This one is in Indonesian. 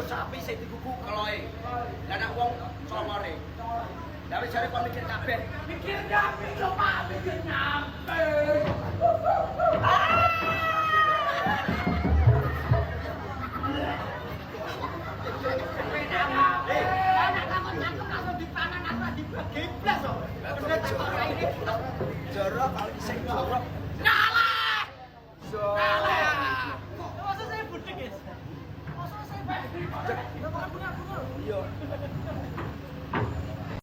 Sapi sing digugu keloe. Lah nek wong congore. Lah wis jare kon mikir kabeh. Mikir nyampe lho Pak, mikir nyampe. Jorok kali sing jorok. Kalah. Kalah. Masa saya budek, guys? Masa saya budek? Iya.